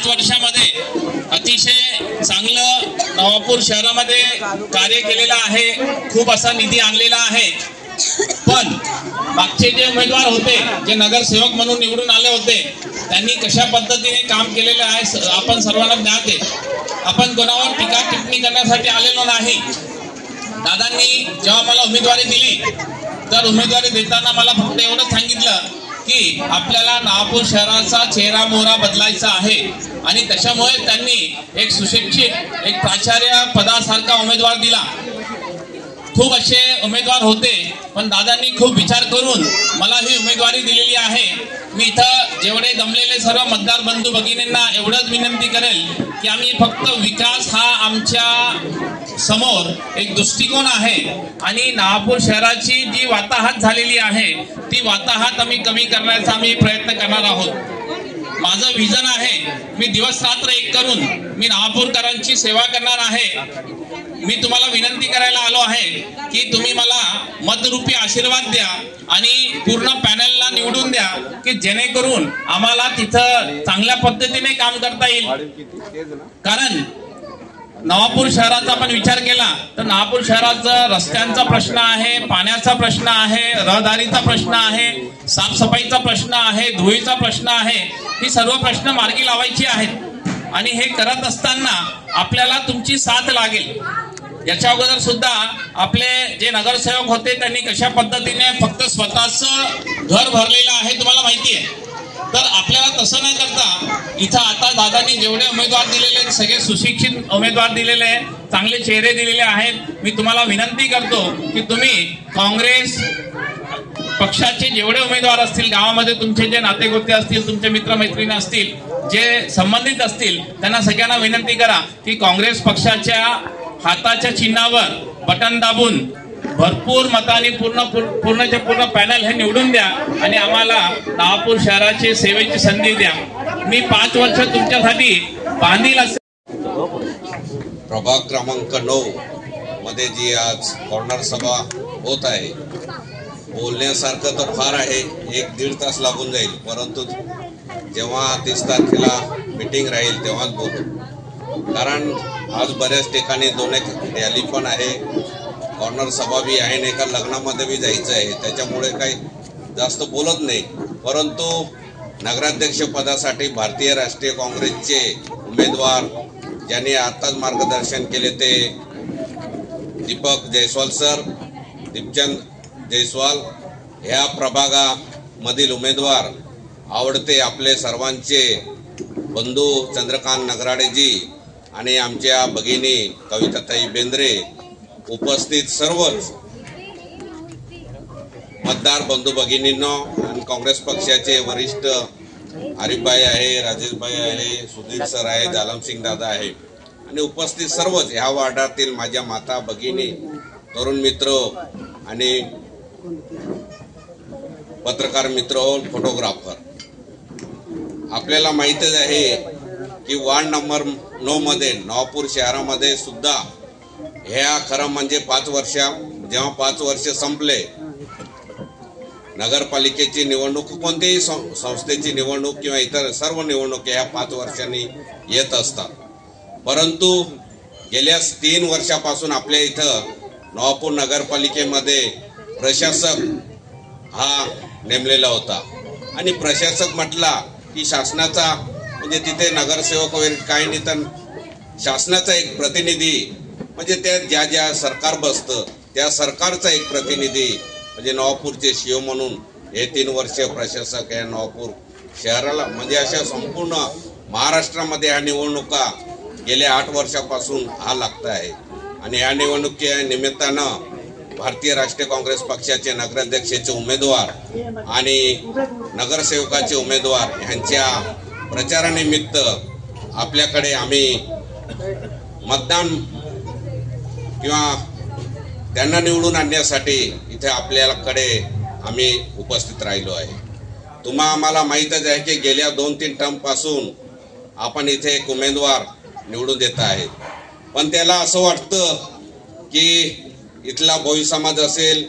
5 वर्षामध्ये अतिशय चांगलं नवापूर शहरामध्ये कार्य केलेलं आहे, खूप असा निधी आणलेला आहे। पण मागचे जे उमेदवार होते, जे नगरसेवक म्हणून निवडून आले होते, त्यांनी कशा पद्धतीने काम केलेलं आहे आपण सर्वांना ज्ञात आहे। आपण कोणावर टीका टिप्पणी करण्यासाठी आलेलो नाही। दादांनी जेव्हा मला उमेदवारी दिली तर उमेदवारी देताना मला फक्त एवढंच सांगितलं की आपल्याला नवापूर शहराचा चेहरा मोहरा बदलायचा आहे आणि त्याच्यामुळे त्यांनी एक सुशिक्षित एक प्राचार्य पदासारखा उमेदवार दिला। खूप असे उमेदवार होते, पण दादांनी खूप विचार करून मला ही उमेदवारी दिलेली आहे। मी इथं जेवढे जमलेले सर्व मतदार बंधू भगिनींना एवढंच विनंती करेल की आम्ही फक्त विकास हा आमच्या समोर एक दृष्टिकोन आहे आणि नवापूर शहराची जी वाताहत झालेली आहे ती वाताहत आम्ही कमी करण्याचा आम्ही प्रयत्न करणार आहोत। माझं विजन आहे, मी दिवस रात्र एक करून मी नवापूरकरांची सेवा करणार आहे। मी तुम्हाला विनंती करायला आलो आहे की तुम्ही मला मतरूपी आशीर्वाद द्या आणि पूर्ण पॅनलला निवडून द्या की जेणेकरून आम्हाला तिथं चांगल्या पद्धतीने काम करता येईल। कारण नवापूर शहराचा आपण विचार केला तर नवापूर शहराचा रस्त्यांचा प्रश्न आहे, पाण्याचा प्रश्न आहे, रहदारीचा प्रश्न आहे, साफसफाईचा प्रश्न आहे, धुळीचा प्रश्न आहे। ही सर्व प्रश्न मार्गी लावायची आहेत आणि हे करत असताना आपल्याला तुमची साथ लागेल। याच्या अगोदर सुद्धा आपले जे नगरसेवक होते त्यांनी कशा पद्धतीने फक्त स्वतःच घर भरलेलं आहे तुम्हाला माहिती आहे। तर आपल्याला तसं न करता इथं आता दादांनी जेवढे उमेदवार दिलेले सगळे सुशिक्षित उमेदवार दिलेले आहेत, चांगले चेहरे दिलेले आहेत। मी तुम्हाला विनंती करतो की तुम्ही काँग्रेस पक्षाचे जेवढे उमेदवार असतील, गावामध्ये तुमचे जे नातेगोते असतील, तुमचे मित्रमैत्रिणी असतील, जे संबंधित असतील, त्यांना सगळ्यांना विनंती करा की काँग्रेस पक्षाच्या हाताच्या चिन्हावर बटन दाबून भरपूर मतांनी पूर्णचे पूर्ण पॅनल हे निवडून द्या आणि आम्हाला नवापूर शहराची सेवेची संधी द्या। मी 5 वर्ष तुमच्यासाठी बांधील असेल। प्रभाग क्रमांक 9 मध्ये जी आज कॉर्नर सभा होत आहे, बोलण्यासारखं तर फार आहे, 1-1.5 तास लागून जाईल, परंतु जेव्हा 30 तारखेला मीटिंग राहील तेव्हाच बोलू। कारण आज बऱ्याच ठिकाणी 2-1 रॅली पण आहे, कॉर्नर सभा बी आहे, एका लग्नामध्ये बी जायचं आहे, त्याच्यामुळे काही जास्त बोलत नाही। परंतु नगराध्यक्ष पदासाठी भारतीय राष्ट्रीय काँग्रेसचे उमेदवार ज्यांनी आताच मार्गदर्शन केले ते दीपक जयस्वाल सर, दीपचंद जयस्वाल, ह्या प्रभागामधील उमेदवार आवडते आपले सर्वांचे बंधू चंद्रकांत नगराडेजी आणि आमच्या भगिनी कविताताई बेंद्रे, उपस्थित सर्वच मतदार बंधू भगिनींनो आणि काँग्रेस पक्षाचे वरिष्ठ आरिफभाई आहे, राजेशभाई आहे, सुधीर सर आहे, जालमसिंग दादा आहे आणि उपस्थित सर्वच ह्या वार्डातील माझ्या माता भगिनी, तरुण मित्र आणि पत्रकार मित्र, फोटोग्राफर, आपल्याला माहितच आहे की वार्ड नंबर 9 मध्ये नवापूर शहरामध्ये सुद्धा ह्या खरं म्हणजे 5 वर्ष, जेव्हा 5 वर्ष संपले, नगरपालिकेची निवडणूक, कोणत्याही संस्थेची निवडणूक किंवा इतर सर्व निवडणूक ह्या 5 वर्षांनी येत असतात। परंतु गेल्या 3 वर्षापासून आपल्या इथं नवापूर नगरपालिकेमध्ये प्रशासक हा नेमलेला होता आणि प्रशासक म्हटला की शासनाचा म्हणजे तिथे नगरसेवक वगैरे काही नाही, तर शासनाचा एक प्रतिनिधी म्हणजे त्या ज्या सरकार बसतं त्या सरकारचा एक प्रतिनिधी म्हणजे नवापूरचे सीओ म्हणून हे 3 वर्ष प्रशासक या नवापूर शहराला म्हणजे अशा संपूर्ण महाराष्ट्रामध्ये ह्या निवडणुका गेल्या 8 वर्षापासून हा लागत आहे आणि या निवडणुकीच्या निमित्तानं भारतीय राष्ट्रीय काँग्रेस पक्षाचे नगराध्यक्षाचे उमेदवार आणि नगरसेवकाचे उमेदवार यांच्या प्रचारानिमित्त आपल्याकडे आम्ही मतदान किंवा त्यांना निवडून आणण्यासाठी इथे आपल्याकडे आम्ही उपस्थित राहिलो आहे। आम्हाला माहीतच आहे की गेल्या 2-3 टर्म पासून आपण इथे एक उमेदवार निवडून देत आहेत, पण त्याला असं वाटतं की इथला भोई समाज असेल,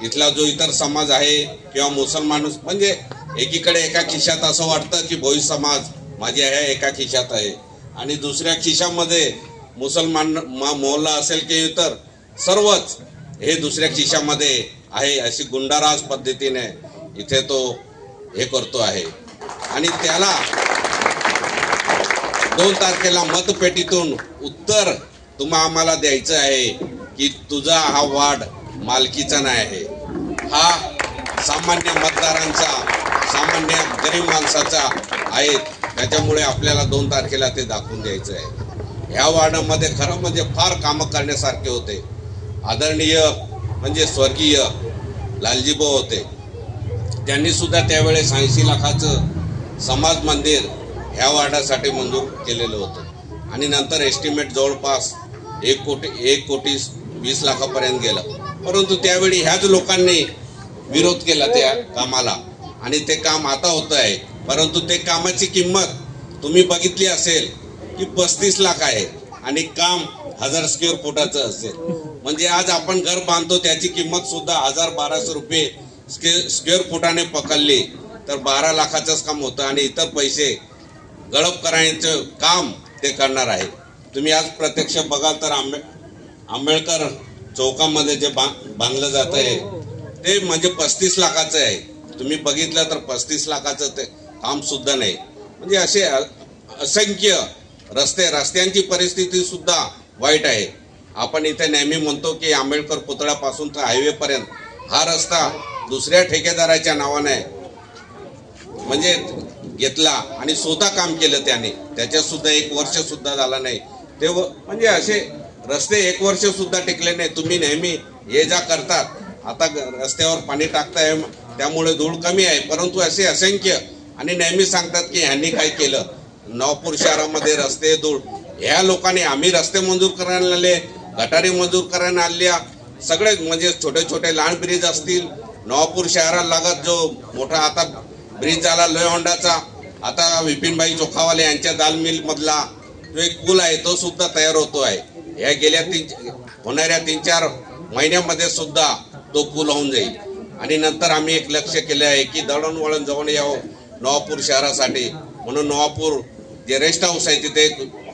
इथला जो इतर समाज आहे किंवा मुसलमान, म्हणजे एकीकडे एका खिशात असं वाटतं की भोई समाज माझ्या ह्या एका खिशात आहे आणि दुसऱ्या खिशामध्ये मुसलमान मोहल्ला असेल की इतर सर्वच हे दुसऱ्या खिशामध्ये आहे, अशी गुंडाराज पद्धतीने इथे तो हे करतो आहे. आणि त्याला 2 तारखेला मतपेटीतून उत्तर आम्हाला द्यायचं आहे की तुझा हा वार्ड मालकीचा नाही आहे, हा सामान्य मतदारांचा, सामान्य गरीब माणसाचा आहे. त्याच्यामुळे आपल्याला 2 तारखेला ते दाखवून द्यायचं आहे. ह्या वार्डामध्ये खरं म्हणजे फार कामं करण्यासारखे होते. आदरणीय म्हणजे स्वर्गीय लालजीभाऊ होते, त्यांनी सुद्धा त्यावेळेस 80 लाखाचं समाज मंदिर ह्या वार्डासाठी मंजूर केलेलं होतं आणि नंतर एस्टिमेट जवळपास 1,20 लाखापर्यंत गेलं. परंतु त्यावेळी ह्याच लोकांनी विरोध केला त्या कामाला आणि ते काम आता होतं आहे. परंतु ते कामाची किंमत तुम्ही बघितली असेल की 35 लाख आहे आणि काम 1000 स्क्वेअर फुटाचं असेल. म्हणजे आज आपण घर बांधतो त्याची किंमत सुद्धा 1000-1200 रुपये स्क्वेअर फुटाने पकडली तर 12 लाखाचंच काम होतं आणि इतर पैसे गळप करायचं काम ते करणार आहे. तुम्ही आज प्रत्यक्ष बघाल तर आंबेडकर चौकामध्ये जे बांधलं जात आहे ते म्हणजे 35 लाखाचं आहे. तुम्ही बघितलं तर 35 लाखाचं ते काम सुद्धा नाही. म्हणजे असे असंख्य रस्त्यांची परिस्थिती सुद्धा वाईट आहे. आपण इथे नेहमी म्हणतो की आंबेडकर पुतळ्यापासून तर हायवे पर्यंत हा रस्ता दुसऱ्या ठेकेदाराच्या नावाने म्हणजे घेतला आणि स्वतः काम केलं त्याने, त्याच्यात सुद्धा 1 वर्ष सुद्धा झाला नाही. ते म्हणजे असे रस्ते 1 वर्ष सुद्धा टिकले नाही. तुम्ही नेहमी ये जा करतात, आता रस्त्यावर पाणी टाकताय त्यामुळे धूळ कमी आहे, परंतु असे असंख्य आणि नेहमी सांगतात की ह्यांनी काय केलं. नवापूर शहरामध्ये रस्ते धूळ ह्या लोकांनी, आम्ही रस्ते मंजूर करायला आले, गटारी मंजूर करायला आल्या, सगळे म्हणजे छोटे छोटे लहान ब्रिज असतील. नवापूर शहराला लागत जो मोठा आता ब्रिज झाला लोहंडाचा, आता विपिनभाई चोखावाले यांच्या दाल मिल मधला जो एक पूल आहे तो सुद्धा तयार होतो आहे. या गेल्या होणाऱ्या 3-4 महिन्यामध्ये सुद्धा तो पूल होऊन जाईल. आणि नंतर आम्ही एक लक्ष केले आहे की दळणवळण जवळ यावं नवापूर शहरासाठी, म्हणून नवापूर जे रेस्ट हाऊस आहे तिथे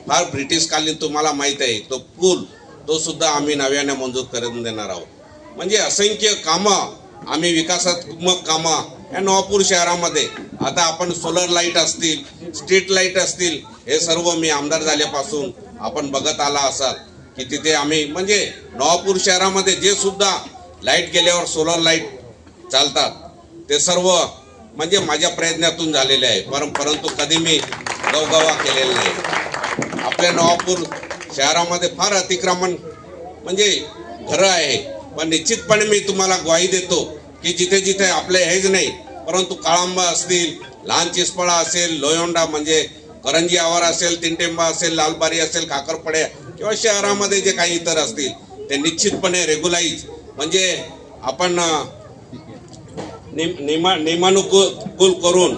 फार ब्रिटिश कालीन तुम्हाला माहित आहे तो पूल तो सुद्धा आम्ही नव्याने मंजूर करून देणार आहोत. म्हणजे असंख्य कामं आम्ही विकासात्मक कामं या नवापूर शहरामध्ये, आता आपण सोलर लाईट असतील, स्ट्रीट लाईट असतील, हे सर्व मी आमदार झाल्यापासून आपण बघत आला असाल की तिथे आम्ही म्हणजे नवापूर शहरामध्ये जे सुद्धा लाईट गेल्यावर सोलर लाईट चालतात ते सर्व म्हणजे माझ्या प्रयत्नातून झालेले आहे. परंतु कधी मी गवगवा केलेला नाही. आपल्या नवापूर शहरामध्ये फार अतिक्रमण म्हणजे घरं आहे, पण निश्चितपणे मी तुम्हाला ग्वाही देतो की जिथे जिथे आपले हेच नाही परंतु काळंबा असतील, लहान चिसपळा असेल, लोयंडा म्हणजे करंजी आवार असेल, तिनटेंबा असेल, लालबारी असेल, काकरपड्या किंवा शहरामध्ये जे काही इतर असतील ते निश्चितपणे रेग्युलाइज म्हणजे आपण नियमानुकूल करून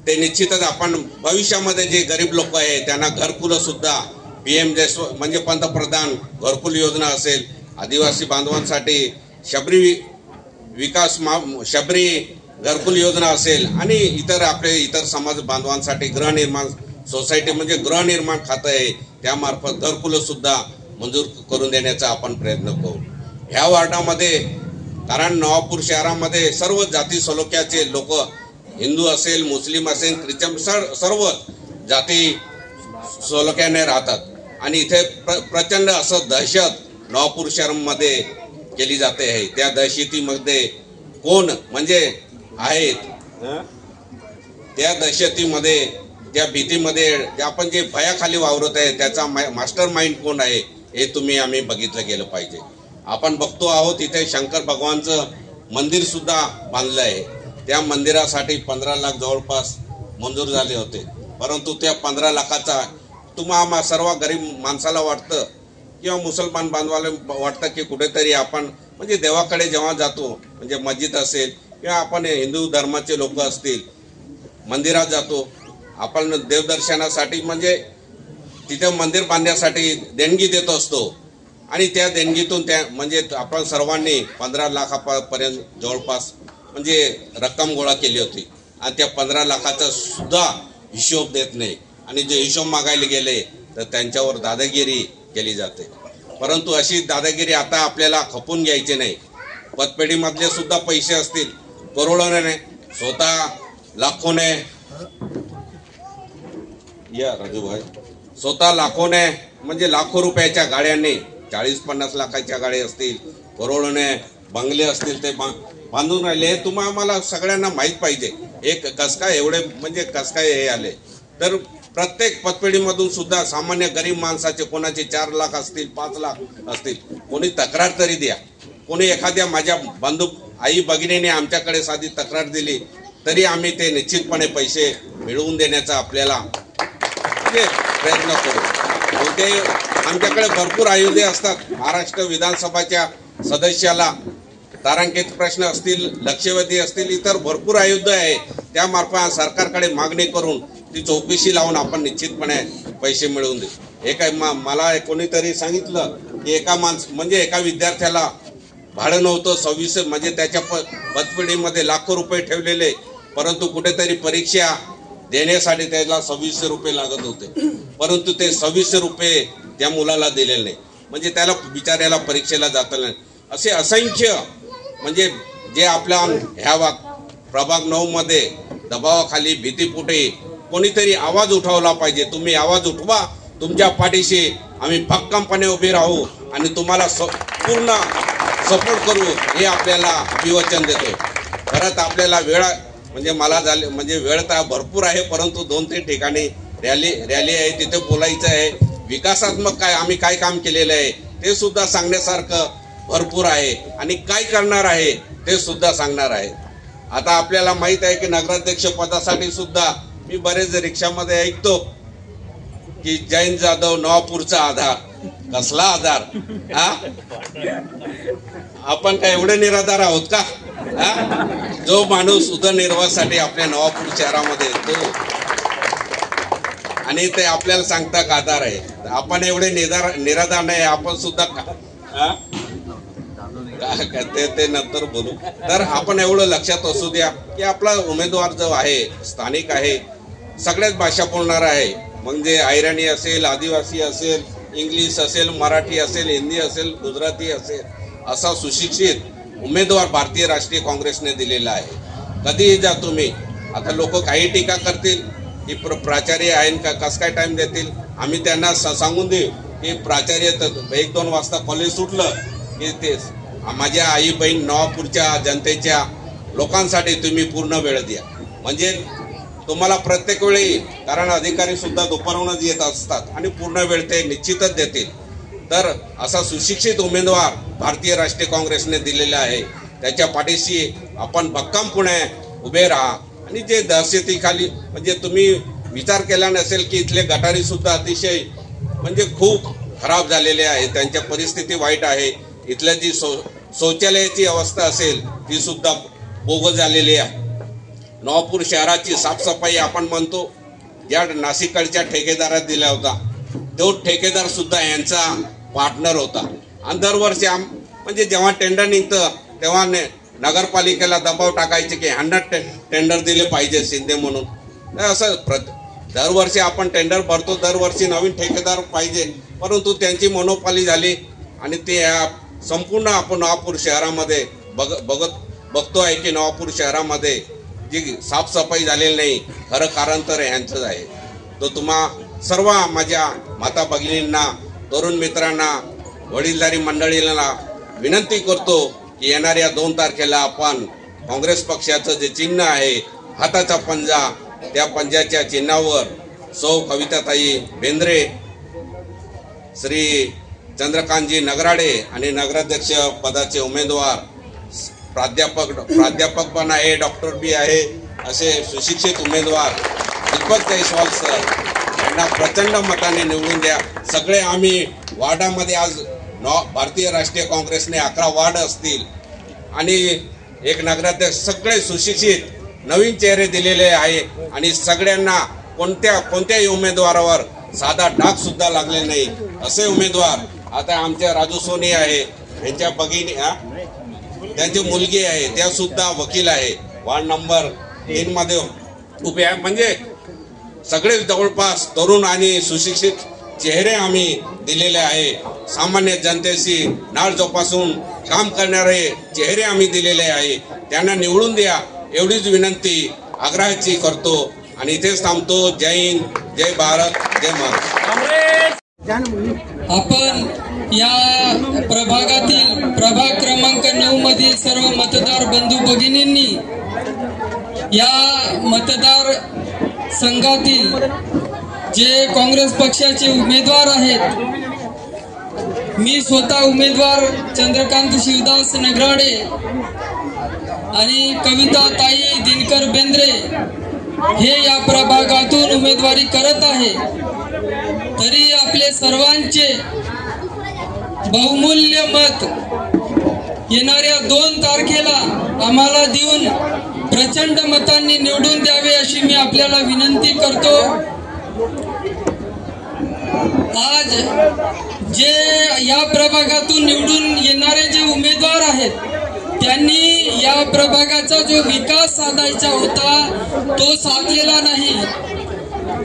ते निश्चितच आपण भविष्यामध्ये जे गरीब लोक आहे त्यांना घरकुलं सुद्धा PM म्हणजे पंतप्रधान घरकुल योजना असेल, आदिवासी बांधवांसाठी शबरी घरकुल योजना असेल आणि इतर समाज बांधवांसाठी गृहनिर्माण सोसायटी म्हणजे गृहनिर्माण खातं आहे त्यामार्फत घरकुलं सुद्धा मंजूर करून देण्याचा आपण प्रयत्न करू. ह्या वार्डामध्ये कारण नवापूर शहरामध्ये सर्व जाती सलोख्याचे लोक, हिंदू असेल, मुस्लिम असेल, ख्रिश्चन सर्व जाती सलोख्याने राहतात आणि इथे प्रचंड असं दहशत नवापूर शहरामध्ये केली जाते आहे. त्या दहशतीमध्ये कोण म्हणजे आहेत, त्या दहशतीमध्ये त्या भीतीमध्ये आपण जे भयाखाली वावरत आहे त्याचा मास्टर माइंड कोण आहे हे आम्ही बघितलं गेलं पाहिजे. आपण बघतो आहोत इथे शंकर भगवानचं मंदिर सुद्धा बांधलं आहे. त्या मंदिरासाठी 15 लाख जवळपास मंजूर झाले होते, परंतु त्या 15 लाखाचा तुम्हाला सर्व गरीब माणसाला वाटतं किंवा मुसलमान बांधवाला वाटतं की कुठेतरी आपण म्हणजे देवाकडे जेव्हा जातो म्हणजे मस्जिद असेल किंवा आपण हिंदू धर्माचे लोक असतील मंदिरात जातो, आपण देवदर्शनासाठी म्हणजे तिथे मंदिर बांधण्यासाठी देणगी देत असतो आणि त्या देणगीतून त्या म्हणजे आपण सर्वांनी 15 लाखापर्यंत जवळपास म्हणजे रक्कम गोळा केली होती आणि त्या 15 लाखाचा सुद्धा हिशोब देत नाही आणि जे हिशोब मागायला गेले तर त्यांच्यावर दादागिरी केली जाते. परंतु अशी दादागिरी आता आपल्याला खपून घ्यायची नाही. पतपेढीमधले सुद्धा पैसे असतील करोडोने, स्वतः लाखोने, या राजूभाई, स्वतः लाखोने म्हणजे लाखो रुपयाच्या गाड्यांनी, 40-50 लाखाच्या गाड्या असतील, करोडोने बंगले असतील, ते बांधून राहिले. तुम्हाला सगळ्यांना माहीत पाहिजे एक कस काय एवढे म्हणजे कस काय हे आले. तर प्रत्येक पतपेढीमधून सुद्धा सामान्य गरीब माणसाचे कोणाचे 4 लाख असतील, 5 लाख असतील, कोणी तक्रार तरी द्या. कोणी एखाद्या माझ्या बंधू आई भगिनीने आमच्याकडे साधी तक्रार दिली तरी आम्ही ते निश्चितपणे पैसे मिळवून देण्याचा आपल्याला प्रयत्न करू. ते आमच्याकडे भरपूर आयुधे असतात. महाराष्ट्र विधानसभाच्या सदस्याला तारांकित प्रश्न असतील, लक्षवेधी असतील, इतर भरपूर आयुध आहे. त्यामार्फत सरकारकडे मागणी करून ती चौकशी लावून आपण निश्चितपणे पैसे मिळवून देऊ. हे काय मला कोणीतरी सांगितलं की एका विद्यार्थ्याला भाडं नव्हतं 26 म्हणजे त्याच्या पतपेढीमध्ये लाखो रुपये ठेवलेले, परंतु कुठेतरी परीक्षा देण्यासाठी त्याला 2600 रुपये लागत होते, परंतु ते 2600 रुपये त्या मुलाला दिलेले नाही. म्हणजे त्याला बिचाऱ्याला परीक्षेला जाता नाही. असे असंख्य म्हणजे जे आपल्या ह्या प्रभाग 9 मध्ये दबावाखाली भीतीपोटी कोणीतरी आवाज उठवला पाहिजे. तुम्ही आवाज उठवा, तुमच्या पाठीशी आम्ही भक्कमपणे उभे राहू आणि तुम्हाला पूर्ण सपोर्ट करू हे आपल्याला अभिवचन देतोय. परत आपल्याला वेळ म्हणजे मला झाले म्हणजे वेळ तर भरपूर आहे, परंतु 2-3 ठिकाणी रॅली आहे, तिथे बोलायचं आहे. विकासात्मक आम्ही काय काम केलेलं आहे ते सुद्धा सांगण्यासारखं भरपूर आहे आणि काय करणार आहे ते सुद्धा सांगणार आहे. आता आपल्याला माहित आहे की नगराध्यक्ष पदासाठी सुद्धा मी बरेच रिक्षामध्ये ऐकतो की जयंत जाधव नवापूरचा आधार. कसला आधार? आपण काय एवढे निराधार आहोत का? जो माणूस उदरनिर्वाहासाठी आपल्या नवापूर शहरामध्ये येतो आणि ते आपल्याला सांगता का आधार आहे. आपण एवढे निराधार नाही. आपण सुद्धा ते नंतर बोलू. तर आपण एवढं लक्षात असू द्या की आपला उमेदवार जो आहे स्थानिक आहे, सगळ्याच भाषा बोलणारा आहे. म्हणजे ऐराणी असेल, आदिवासी असेल, इंग्लिश असेल, मराठी असेल, हिंदी असेल, गुजराती असेल, असा सुशिक्षित उमेदवार भारतीय राष्ट्रीय काँग्रेसने दिलेला आहे. कधीही जा तुम्ही. आता लोक काही टीका करतील की प्राचार्य आहेत का, कस काय टाइम देतील. आम्ही त्यांना सांगून देऊ की प्राचार्य 1-2 वाजता कॉलेज सुटलं की ते माझ्या आई बहीण नवापूरच्या जनतेच्या लोकांसाठी तुम्ही पूर्ण वेळ द्या. म्हणजे तुम्हाला प्रत्येक वेळी, कारण अधिकारी सुद्धा दुपारूनच येत असतात आणि पूर्ण वेळ ते निश्चितच देतील. तर असा सुशिक्षित उमेदवार भारतीय राष्ट्रीय काँग्रेसने दिलेला आहे. त्याच्या पाठीशी आपण भक्कमपणे उभे राहा. आणि जे दहशतीखाली म्हणजे तुम्ही विचार केला नसेल की इथले गटारी सुद्धा अतिशय म्हणजे खूप खराब झालेले आहे. त्यांच्या परिस्थिती वाईट आहे. इथल्या जी शौचालयाची अवस्था असेल ती सुद्धा बोगस झालेली आहे. नवापूर शहराची साफसफाई आपण म्हणतो ज्या नाशिककडच्या ठेकेदारात दिला होता, तो ठेकेदार सुद्धा यांचा पार्टनर होता. आणि दरवर्षी म्हणजे जेव्हा टेंडर निघतं तेव्हा नगरपालिकेला दबाव टाकायचे की 100 टेंडर दिले पाहिजे शिंदे म्हणून. असं दरवर्षी आपण टेंडर भरतो, दरवर्षी नवीन ठेकेदार पाहिजे, परंतु त्यांची मोनोपॉली झाली आणि ते संपूर्ण आपण नवापूर शहरामध्ये बघतो आहे की नवापूर शहरामध्ये जी साफसफाई झालेली नाही. खरं कारण तर यांचंच आहे. तो तुम्हा सर्व माझ्या माता भगिनींना, तरुण मित्रांना, वडीलधारी मंडळींना विनंती करतो की येणाऱ्या 2 तारखेला आपण काँग्रेस पक्षाचं जे चिन्ह आहे हाताचा पंजा, त्या पंजाच्या चिन्हावर सौ कविताताई बेंद्रे, श्री चंद्रकांतजी नगराडे आणि नगराध्यक्ष पदाचे उमेदवार प्राध्यापक पण आहे, डॉक्टर बी आहे, असे सुशिक्षित उमेदवार दीपक जयस्वाल सर यांना प्रचंड मताने निवडून द्या. सगळे आम्ही वार्डामध्ये आज भारतीय राष्ट्रीय काँग्रेसने 11 वार्ड असतील आणि एक नगराध्यक्ष, सगळे सुशिक्षित नवीन चेहरे दिलेले आहे आणि सगळ्यांना कोणत्याही उमेदवारावर साधा डाग सुद्धा लागले नाही असे उमेदवार. आता आमच्या राजू सोनी आहे, यांच्या भगिनी त्यांची मुलगी आहे, त्या सुद्धा वकील आहे, वार्ड नंबर 3 मध्ये उभे आहे. म्हणजे सगळे जवळपास तरुण आणि सुशिक्षित चेहरे आम्ही दिलेले आहे. सामान्य जनतेशी नाळ जोपासून काम करणारे चेहरे आम्ही दिलेले आहे. त्यांना निवडून द्या एवढीच विनंती आग्रहाची करतो आणि इथेच थांबतो. जय हिंद, जय भारत, जय महाराष्ट्र. आपण या प्रभागातील प्रभाग क्रमांक 9 मधील सर्व मतदार बंधू भगिनींनी या मतदार संघातील जे काँग्रेस पक्षाचे उमेदवार आहेत, मी स्वतः उमेदवार चंद्रकांत शिवदास नगराडे आणि कविता ताई दिनकर बेंद्रे हे या प्रभागातून उमेदवारी करत आहे. तरी आपले सर्वांचे बहुमूल्य मत येणाऱ्या 2 तारखेला आम्हाला देऊन प्रचंड मतांनी निवडून द्यावे अशी मी आपल्याला विनंती करतो. आज जे या प्रभागातून निवडून येणारे जे उमेदवार आहेत त्यांनी या प्रभागाचा जो विकास साधायचा होता तो साधलेला नाही.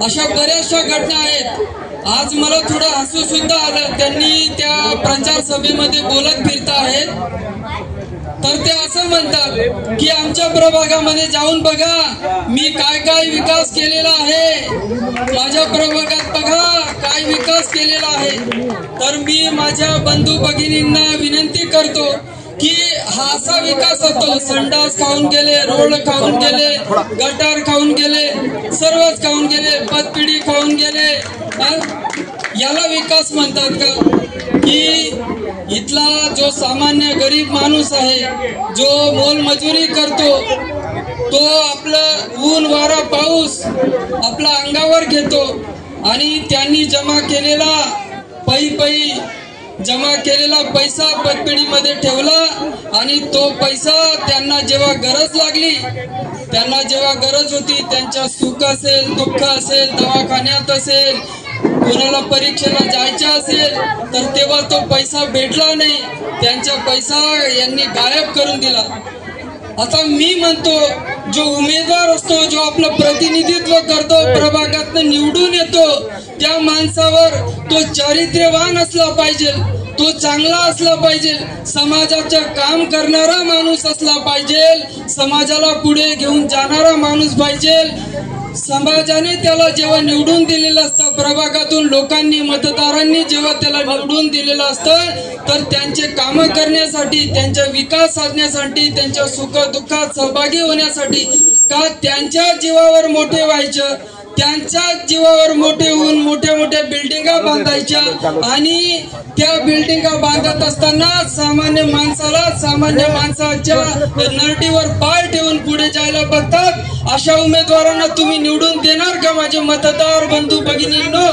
अशा बऱ्याचशा घटना आहेत. आज मला थोडं हसू सुद्धा आलं. त्यांनी त्या प्रचार सभेमध्ये बोलत फिरत आहेत तर ते असं म्हणतात की आमच्या प्रभागामध्ये जाऊन बघा मी काय काय विकास केलेला आहे, माझ्या प्रभागात बघा काय विकास केलेला आहे. तर मी माझ्या बंधू भगिनींना विनंती करतो की हा असा विकास होतो. संडास खाऊन गेले, रोड खाऊन गेले, गटार खाऊन गेले, सर्वच खाऊन गेले, पतपिढी खाऊन गेले, याला विकास म्हणतात का? की इथला जो सामान्य गरीब माणूस आहे, जो मोलमजुरी करतो, तो आपलं ऊन वारा पाऊस आपला अंगावर घेतो आणि त्यांनी जमा केलेला जमा केलेला पैसा पतपेढीमध्ये ठेवला आणि तो पैसा त्यांना जेव्हा गरज लागली, त्यांना जेव्हा गरज होती, त्यांच्या सुख असेल, दुःख असेल, दवाखान्यात असेल, कोणाला परीक्षेला जायचं असेल तर तेव्हा तो पैसा भेटला नाही, त्यांचा पैसा यांनी गायब करून दिला. आता मी म्हणतो जो उमेदवार असतो, जो आपलं प्रतिनिधित्व करतो, प्रभागातून निवडून येतो, त्या माणसावर तो चारित्र्यवान असला पाहिजे, तो चांगला असला पाहिजे, समाजाचं काम करणारा माणूस असला पाहिजे, समाजाला पुढे घेऊन जाणारा माणूस पाहिजे. समाजाने त्याला जेव्हा निवडून दिलेलं असतं, प्रभागातून लोकांनी मतदारांनी जेव्हा त्याला निवडून दिलेलं असतं तर त्यांचे काम करण्यासाठी, त्यांचा विकास साधण्यासाठी, त्यांच्या सुख दुःखात सहभागी होण्यासाठी, का त्यांच्या जीवावर मोठे व्हायचं, त्यांच्या जीवावर मोठे होऊन मोठ्या मोठ्या बिल्डिंगा बांधायच्या आणि त्या बिल्डिंगा बांधत असताना सामान्य माणसाला, सामान्य माणसाच्या नरडीवर पाय ठेवून पुढे जायला बघतात. अशा उमेदवारांना तुम्ही निवडून देणार का माझे मतदार बंधू भगिनींनो?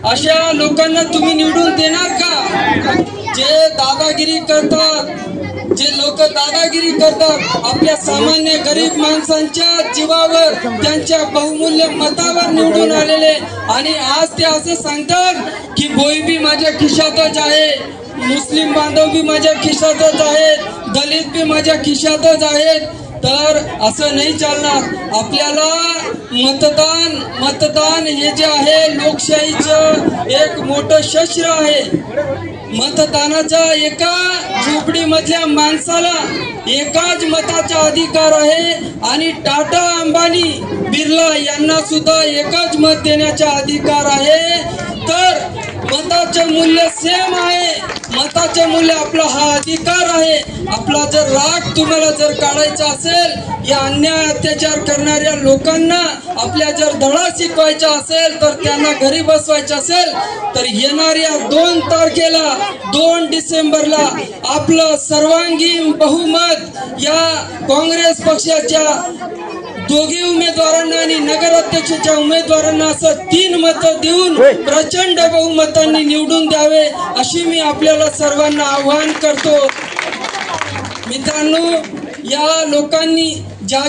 अशा लोकांना तुम्ही निवडून देणार का? जे दादागिरी करतात, जे लोक दादागिरी करतात, आपल्या सामान्य गरीब माणसांच्या जीवावर, त्यांच्या बहुमूल्य मतावर निवडून आलेले आणि आज ते असं सांगतात की भोई बी माझ्या खिशातच आहे, मुस्लिम बांधव बी माझ्या खिशातच आहेत, दलित बी माझ्या खिशातच आहेत. तर असं नाही चालणार. आपल्याला मतदान हे जे आहे लोकशाहीचं एक मोठं शस्त्र आहे. मतदानाचा एका झोपडीमधल्या माणसाला एकाच मताचा अधिकार आहे आणि टाटा, अंबानी, बिर्ला यांना सुद्धा एकच मत देण्याचा अधिकार आहे. तर मताचे मूल्य सेम आहे, मताचे मूल्य आपला हा अधिकार आहे. आपला जर राग तुम्हाला जर काढायचा असेल, या अन्याय अत्याचार करणाऱ्या लोकांना आपल्या जर धडा शिकवायचा असेल, तर त्यांना घरी बसवायचं असेल, तर येणाऱ्या 2 तारखेला 2 डिसेंबरला आपलं सर्वांगीण बहुमत या काँग्रेस पक्षाच्या दोघी उमेदवारांना आणि नगराध्यक्षाच्या उमेदवारांना असं 3 मतं देऊन प्रचंड बहुमतांनी निवडून द्यावे अशी मी आपल्याला सर्वांना आवाहन करतो. मित्रांनो, या लोकांनी ज्या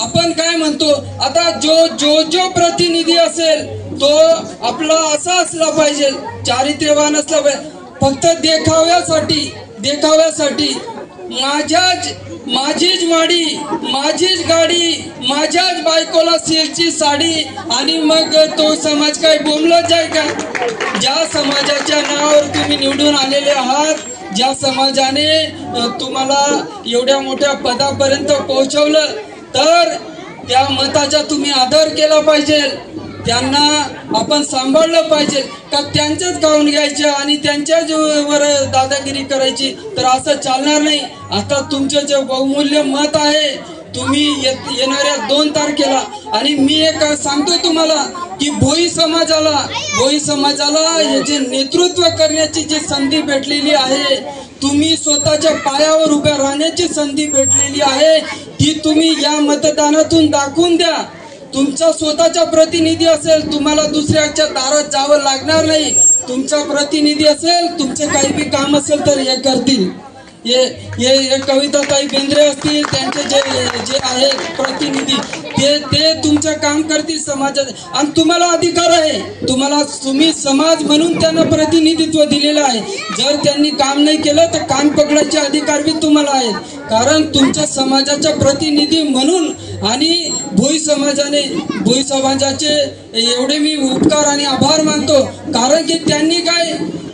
आपण काय म्हणतो आता जो प्रतिनिधी असेल तो आपला असा असला पाहिजे, चारित्र्यवान असला पाहिजे. फक्त देखाव्यासाठी माझीच वाडी, माझीच गाडी, माझ्याच बायकोला सिल्कची साडी, आणि मग तो समाज काय बोंबलत जाय का? ज्या समाजाच्या नावावर तुम्ही निवडून आलेले आहात, ज्या समाजाने तुम्हाला एवढ्या मोठ्या पदापर्यंत पोहोचवलं, तर त्या मताचा तुम्ही आदर केला पाहिजे, त्यांना आपण सांभाळलं पाहिजे का? त्यांच्याच गाऊन घ्यायचे आणि त्यांच्याच वर दादागिरी करायची, तर असं चालणार नाही. आता तुमचं जे बहुमूल्य मत आहे, तुम्ही येणाऱ्या 2 तारखेला, आणि मी एक सांगतो तुम्हाला की भोई समाजाला याचे नेतृत्व करण्याची जी संधी भेटलेली आहे, तुम्ही स्वतःच्या पायावर उभ्या राहण्याची संधी भेटलेली आहे, ती तुम्ही या मतदानातून दाखवून द्या. तुमचा स्वतःचा प्रतिनिधी असेल, तुम्हाला दुसऱ्याच्या दारात जावं लागणार नाही. तुमचा प्रतिनिधी असेल, तुमचे काही बी काम असेल तर हे करतील. हे कविताताई बेंद्रे असतील, त्यांचे जे आहेत प्रतिनिधी, ते तुमचं काम करतील समाजात, आणि तुम्हाला अधिकार आहे. तुम्ही समाज म्हणून त्यांना प्रतिनिधित्व दिलेलं आहे. जर त्यांनी काम नाही केलं तर कान पकडायचे अधिकार बी तुम्हाला आहेत, कारण तुमच्या समाजाचा प्रतिनिधी म्हणून. आणि भोई समाजाचे एवढे मी उपकार आणि आभार मानतो, कारण की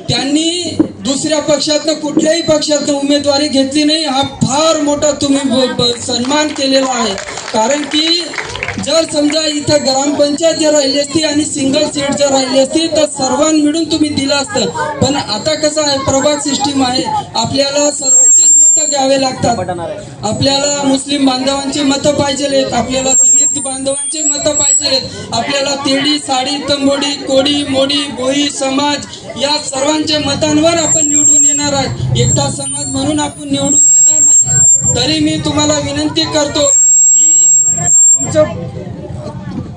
त्यांनी दुसऱ्या पक्षातनं, कुठल्याही पक्षातनं उमेदवारी घेतली नाही. हा फार मोठा तुम्ही सन्मान केलेला आहे. कारण की जर समजा इथं ग्रामपंचायत जर राहिली असती आणि सिंगल सीट जर राहिली असती तर सर्वांना मिळून तुम्ही दिलं असतं. पण आता कसं आहे, प्रभाग सिस्टीम आहे, आपल्याला सर्वांचीच मतं घ्यावे लागतात. आपल्याला मुस्लिम बांधवांची मतं पाहिजेत, आपल्याला दलित बांधवांची मतं पाहिजेत, आपल्याला तेडी, साडी, तंबोडी, कोडी, मोडी, भोई समाज या सर्वांच्या मतांवर आपण निवडून येणार आहे. एकटा समाज म्हणून आपण निवडून येणार नाही. तरी मी तुम्हाला विनंती करतो की तुमचं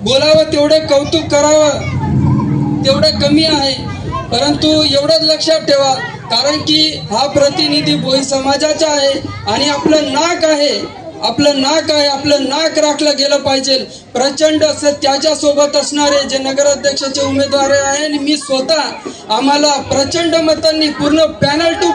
बोलावं तेवढं कौतुक करावं तेवढं कमी आहे, परंतु एवढंच लक्षात ठेवा, कारण की हा प्रतिनिधी भोई समाजाचा आहे आणि आपलं नाक आहे, आपलं नाक राखलं गेलं पाहिजे. प्रचंड असं त्याच्यासोबत असणारे जे नगराध्यक्षाचे उमेदवार आहे आणि मी स्वतः, आम्हाला प्रचंड मतांनी पूर्ण पॅनल टू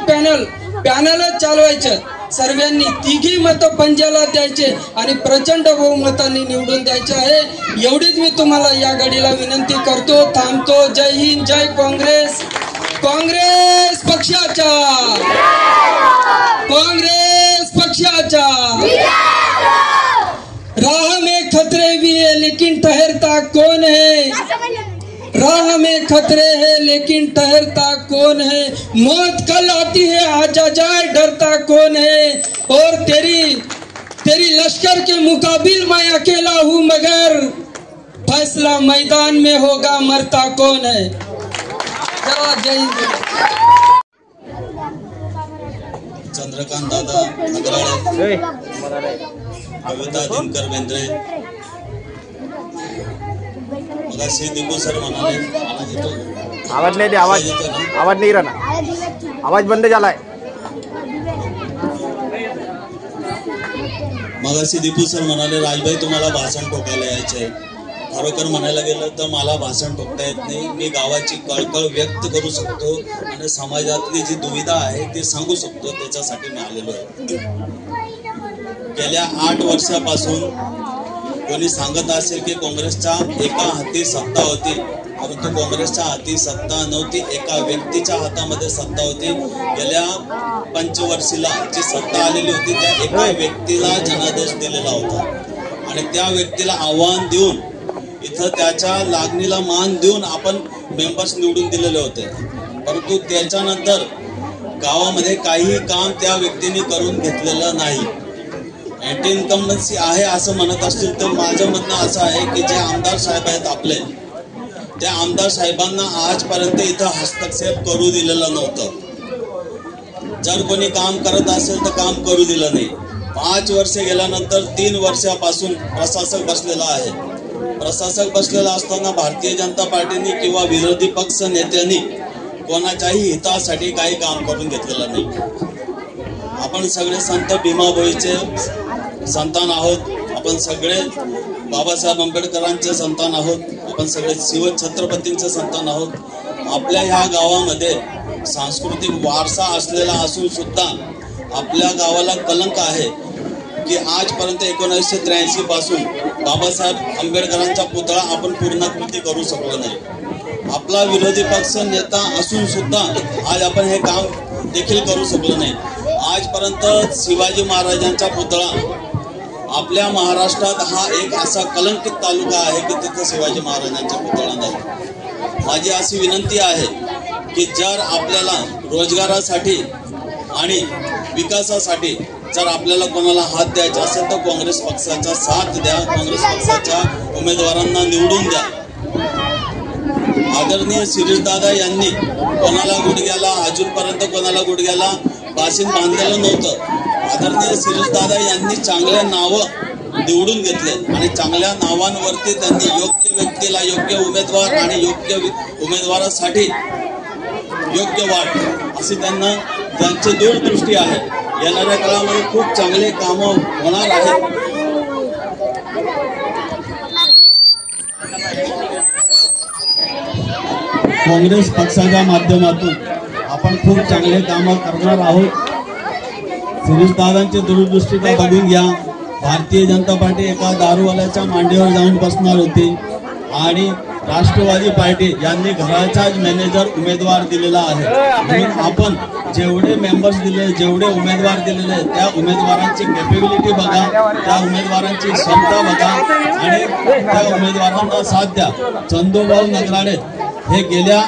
पॅनलच चालवायचं. सर्वांनी 3 मतं पंजाला द्यायचे आणि प्रचंड बहुमतांनी निवडून द्यायचे आहे. एवढीच मी तुम्हाला या घडीला विनंती करतो. थांबतो. जय हिंद, जय काँग्रेस. काँग्रेस पक्षाचा, काँग्रेस पक्षाचा. राह में खतरे भी है लेकिन ठहरता कौन है, राह में खतरे है लेकिन ठहरता कौन है, मौत कल आती है आजा जाए डरता कौन है, और तेरी लश्कर के मुकाबिल मैं अकेला हूँ मगर फैसला मैदान में होगा मरता कौन है. जय हिंद. चंद्रकांत दादा नगराळे, कविता दिनकर बेंद्रे, मगाशी दिंगू सर म्हणाले, आवाज नाही दे, आवाज नाही राहणार, आवाज बंद झालाय. मगाशी दीपू सर म्हणाले, राजभाई तुम्हाला भाषण ठोकायला यायचे. खरोखर म्हणायला गेलं तर मला भाषण ठोकता येत नाही. मी गावाची कळकळ व्यक्त करू शकतो आणि समाजातली जी दुविधा आहे ती सांगू शकतो, त्याच्यासाठी मी आलेलो आहे. गेल्या 8 वर्षापासून कोणी सांगत असेल की काँग्रेसच्या एका हाती सत्ता होती, परंतु काँग्रेसच्या हाती सत्ता नव्हती, एका व्यक्तीच्या हातामध्ये सत्ता होती. गेल्या पंचवर्षीला जी सत्ता आलेली होती त्या एका व्यक्तीला जनादेश दिलेला होता आणि त्या व्यक्तीला आव्हान देऊन, इथं त्याच्या लागणीला मान देऊन आपण मेंबर्स निवडून दिलेले होते. परंतु त्याच्यानंतर गावामध्ये काही काम त्या व्यक्तीने करून घेतलेलं नाही. अँटी इन्कम्बन्सी आहे असं म्हणत असतील तर माझं म्हणणं असं आहे की जे आमदार साहेब आहेत आपले, त्या आमदार साहेबांना आजपर्यंत इथं हस्तक्षेप करू दिलेलं नव्हतं. जर कोणी काम करत असेल तर काम करू दिलं नाही. 5 वर्ष गेल्यानंतर 3 वर्षापासून प्रशासक बसलेला आहे. प्रशासक बसलेला असताना भारतीय जनता पार्टीने किंवा विरोधी पक्ष नेत्यांनी कोणाच्याही हितासाठी काही काम करून घेतलेलं नाही. आपण सगळे संत भीमाबाईचे संतान आहोत, आपण सगळे बाबासाहेब आंबेडकरांचे संतान आहोत, आपण सगळे शिवछत्रपतींचे संतान आहोत. आपल्या ह्या गावामध्ये सांस्कृतिक वारसा असलेला असून सुद्धा आपल्या गावाला कलंक आहे. की आजपर्यंत 1983 पासून बाबासाहेब आंबेडकरांचा पुतळा आपण पूर्णाकृती करू शकलो नाही। आपला विरोधी पक्ष नेता असून सुद्धा आज आपण हे काम देखील करू शकलो नाही। आजपर्यंत शिवाजी महाराजांचा पुतळा आपल्या महाराष्ट्रात हा एक असा कलंकित तालुका आहे की तिथे शिवाजी महाराजांचा पुतळा नाही। माझी अशी विनंती आहे की जर आपल्याला रोजगारासाठी आणि विकासासाठी जर आपल्याला कोणाला हात द्यायचा असेल तर काँग्रेस पक्षाचा साथ द्या, काँग्रेस पक्षाच्या उमेदवारांना निवडून द्या। आदरणीय शिरीषदादा यांनी कोणाला गुडघ्याला अजूनपर्यंत कोणाला गुडघ्याला बाशिंग बांधलेलं नव्हतं। आदरणीय शिरीषदादा यांनी चांगल्या नावं निवडून घेतले आणि चांगल्या नावांवरती त्यांनी योग्य व्यक्तीला योग्य उमेदवार आणि योग्य उमेदवारासाठी योग्य वाट अशी त्यांची दूरदृष्टी आहे। येणाऱ्या काळामध्ये खूप चांगले कामं होणार आहेत। काँग्रेस पक्षाच्या माध्यमातून आपण खूप चांगले कामं करणार आहोत। शिरीषदादांची दूरदृष्टीचा बघून घ्या। भारतीय जनता पार्टी एका दारूवाल्याच्या मांडीवर जाऊन बसणार होती आणि राष्ट्रवादी पार्टी यांनी घराचाच मॅनेजर उमेदवार दिलेला आहे। म्हणून आपण जेवढे मेंबर्स दिले, जेवढे उमेदवार दिलेले त्या उमेदवारांची कॅपेबिलिटी बघा, त्या उमेदवारांची क्षमता बघा आणि त्या उमेदवारांना साथ द्या। चंदूभाऊ नगराळे हे गेल्या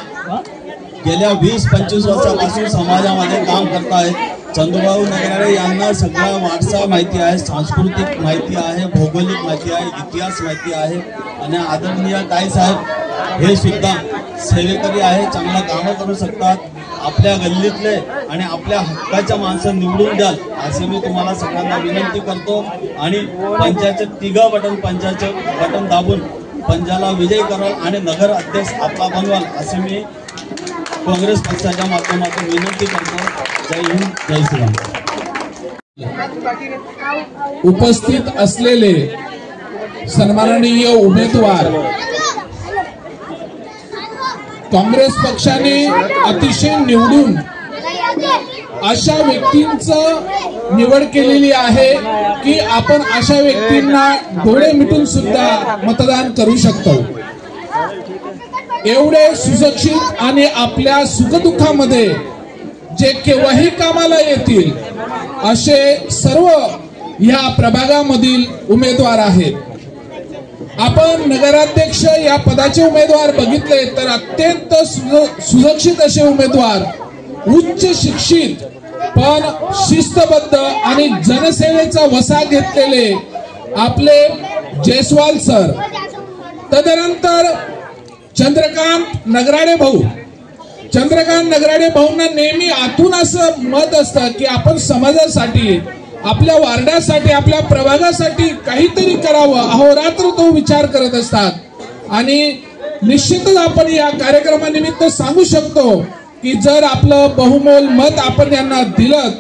20-25 वर्षापासून समाजामध्ये काम करत आहेत। चंदूभाऊ नगराळे यांना सगळा वारसा माहिती आहे, सांस्कृतिक माहिती आहे, भौगोलिक माहिती आहे, इतिहास माहिती आहे आणि आदरणीय ताईसाहेब हे सुद्धा सेवेकरी आहे, चांगला कामं करू शकतात। आपल्या गल्लीतले आणि आपल्या हक्काच्या माणसं निवडून द्याल असे मी तुम्हाला सगळ्यांना विनंती करतो आणि पंजाचे तिघं बटन दाबून पंजाला विजय कराल आणि नगर अध्यक्ष आपला बनवाल असे मी काँग्रेस पक्षाच्या माध्यमातून विनंती करतो। जय हिंद, जय श्रीराम। उपस्थित असलेले सन्माननीय उमेदवार काँग्रेस पक्षाने अतिशय निवडून अशा व्यक्तींचं निवड केलेली आहे की आपण अशा व्यक्तींना डोळे मिटून सुद्धा मतदान करू शकतो। एवढे सुशिक्षित आणि आपल्या सुखदुःखामध्ये जे केव्हाही कामाला येतील असे सर्व ह्या प्रभागामधील उमेदवार आहेत। आपण नगराध्यक्ष या पदाचे उमेदवार बघितले तर अत्यंत सुशिक्षित असे उमेदवार, उच्च शिक्षित पण शिस्तबद्ध आणि जनसेवेचा वसा घेतलेले आपले जयस्वाल सर। तदनंतर चंद्रकांत नगराळे भाऊंना नेहमी आतून असं मत असतं की आपण समाजासाठी, आपल्या वार्डासाठी, आपल्या प्रभागासाठी काहीतरी करावं, अहोरात्र तो विचार करत असतात। आणि निश्चितच आपण या कार्यक्रमानिमित्त सांगू शकतो की जर आपलं बहुमोल मत आपण यांना दिलं,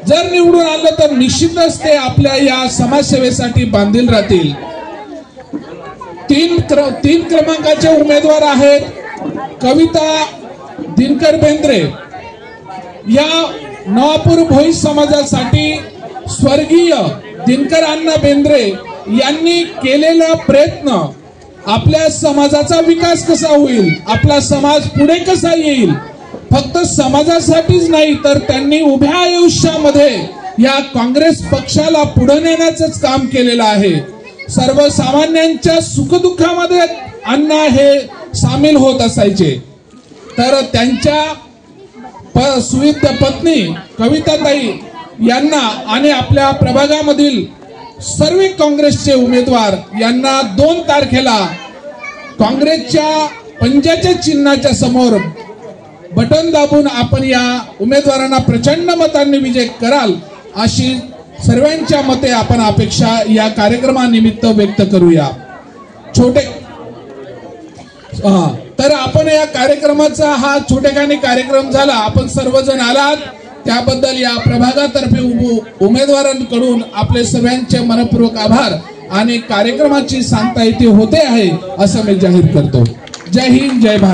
जर निवडून आणलं तर निश्चितच ते आपल्या या समाजसेवेसाठी बांधील राहतील। तीन क्रमांकाचे उमेदवार आहेत कविता दिनकर बेंद्रे। या नवापूर भोई समाजासाठी स्वर्गीय दिनकर अण्णा बेंद्रे यांनी केलेला प्रयत्न, आपल्या समाजाचा विकास कसा होईल, आपला समाज पुढे कसा येईल, फक्त समाजासाठीच नाही तर त्यांनी उभ्या आयुष्यामध्ये या काँग्रेस पक्षाला पुढे नेण्याचंच काम केलेलं आहे। सर्वसामान्यांच्या सुखदुःखामध्ये अण्णा हे सामील होत असायचे। तर त्यांच्या सुविद्य पत्नी कविताताई यांना आणि आपल्या प्रभागामधील सर्व काँग्रेसचे उमेदवार यांना 2 तारखेला काँग्रेसच्या पंजाच्या चिन्हाच्या समोर बटन दाबून आपण या उमेदवारांना प्रचंड मतांनी विजय कराल अशी सर्वांच्या मते आपण अपेक्षा या कार्यक्रमानिमित्त व्यक्त करूया। तर आपण या कार्यक्रमाचा हा छोटेखानी कार्यक्रम झाला। आपण सर्वजण आलात त्याबद्दल या प्रभागातर्फे उमेदवारांकडून आपले सर्वांचे मनपूर्वक आभार आणि कार्यक्रमाची सांगता येथे होते आहे असं मी जाहीर करतो। जय हिंद, जय भारत।